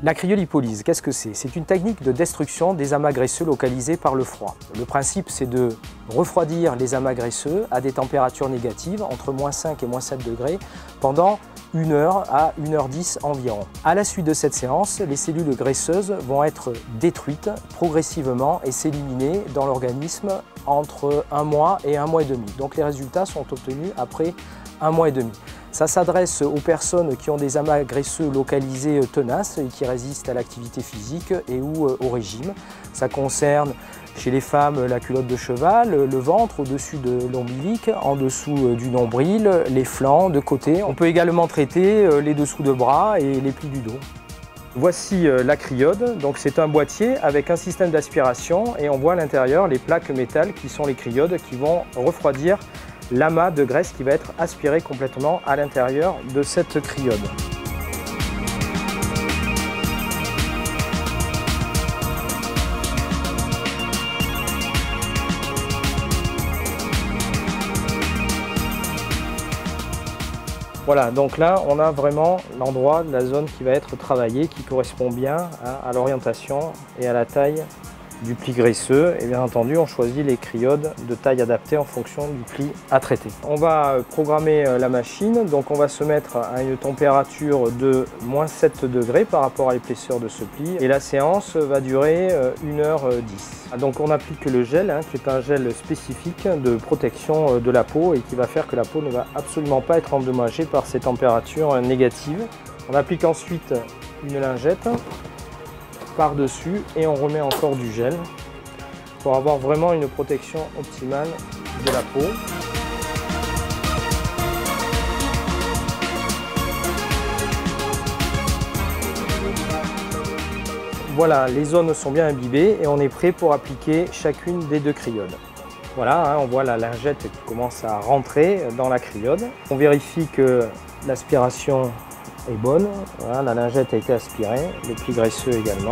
La cryolipolyse, qu'est-ce que c'est? C'est une technique de destruction des amas graisseux localisés par le froid. Le principe, c'est de refroidir les amas graisseux à des températures négatives, entre -5 et -7 degrés, pendant 1 heure à 1h10 environ. À la suite de cette séance, les cellules graisseuses vont être détruites progressivement et s'éliminer dans l'organisme entre 1 mois et 1 mois et demi. Donc les résultats sont obtenus après 1 mois et demi. Ça s'adresse aux personnes qui ont des amas graisseux localisés tenaces et qui résistent à l'activité physique et ou au régime. Ça concerne chez les femmes la culotte de cheval, le ventre au-dessus de l'ombilic, en dessous du nombril, les flancs de côté. On peut également traiter les dessous de bras et les plis du dos. Voici la cryode, donc c'est un boîtier avec un système d'aspiration et on voit à l'intérieur les plaques métal qui sont les cryodes qui vont refroidir l'amas de graisse qui va être aspiré complètement à l'intérieur de cette cryode. Voilà, donc là on a vraiment l'endroit de la zone qui va être travaillée, qui correspond bien à l'orientation et à la taille du pli graisseux, et bien entendu on choisit les cryodes de taille adaptée en fonction du pli à traiter. On va programmer la machine, donc on va se mettre à une température de -7 degrés par rapport à l'épaisseur de ce pli et la séance va durer 1h10. Donc on applique le gel, qui est un gel spécifique de protection de la peau et qui va faire que la peau ne va absolument pas être endommagée par ces températures négatives. On applique ensuite une lingette par-dessus et on remet encore du gel pour avoir vraiment une protection optimale de la peau. Voilà, les zones sont bien imbibées et on est prêt pour appliquer chacune des 2 cryodes. Voilà, on voit la lingette qui commence à rentrer dans la cryode. On vérifie que l'aspiration est bonne, voilà, la lingette a été aspirée, le pli graisseux également.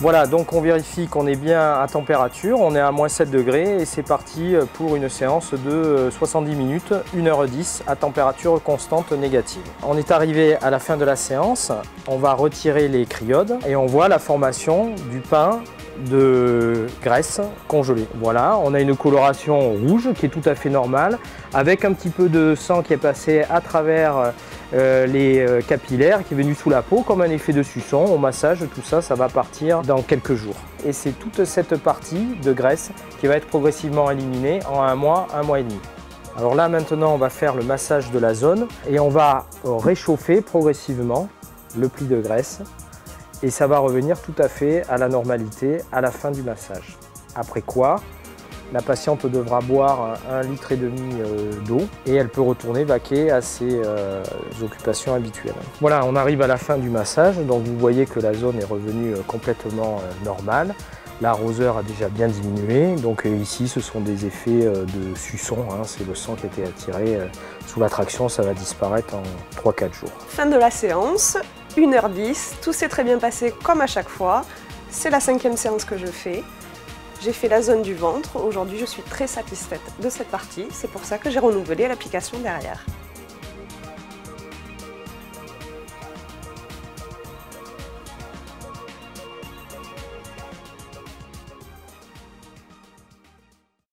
Voilà, donc on vérifie qu'on est bien à température, on est à -7 degrés et c'est parti pour une séance de 70 minutes, 1h10 à température constante négative. On est arrivé à la fin de la séance, on va retirer les cryodes et on voit la formation du pain de graisse congelée. Voilà, on a une coloration rouge qui est tout à fait normale, avec un petit peu de sang qui est passé à travers les capillaires qui est venu sous la peau comme un effet de suçon. Au massage, tout ça, ça va partir dans quelques jours. Et c'est toute cette partie de graisse qui va être progressivement éliminée en 1 mois, 1 mois et demi. Alors là maintenant on va faire le massage de la zone et on va réchauffer progressivement le pli de graisse et ça va revenir tout à fait à la normalité à la fin du massage. Après quoi, la patiente devra boire 1,5 litre d'eau et elle peut retourner vaquer à ses occupations habituelles. Voilà, on arrive à la fin du massage, donc vous voyez que la zone est revenue complètement normale. La roseur a déjà bien diminué, donc ici ce sont des effets de suçon, c'est le sang qui a été attiré sous la traction, ça va disparaître en 3-4 jours. Fin de la séance, 1h10, tout s'est très bien passé comme à chaque fois. C'est la 5e séance que je fais. J'ai fait la zone du ventre. Aujourd'hui, je suis très satisfaite de cette partie. C'est pour ça que j'ai renouvelé l'application derrière.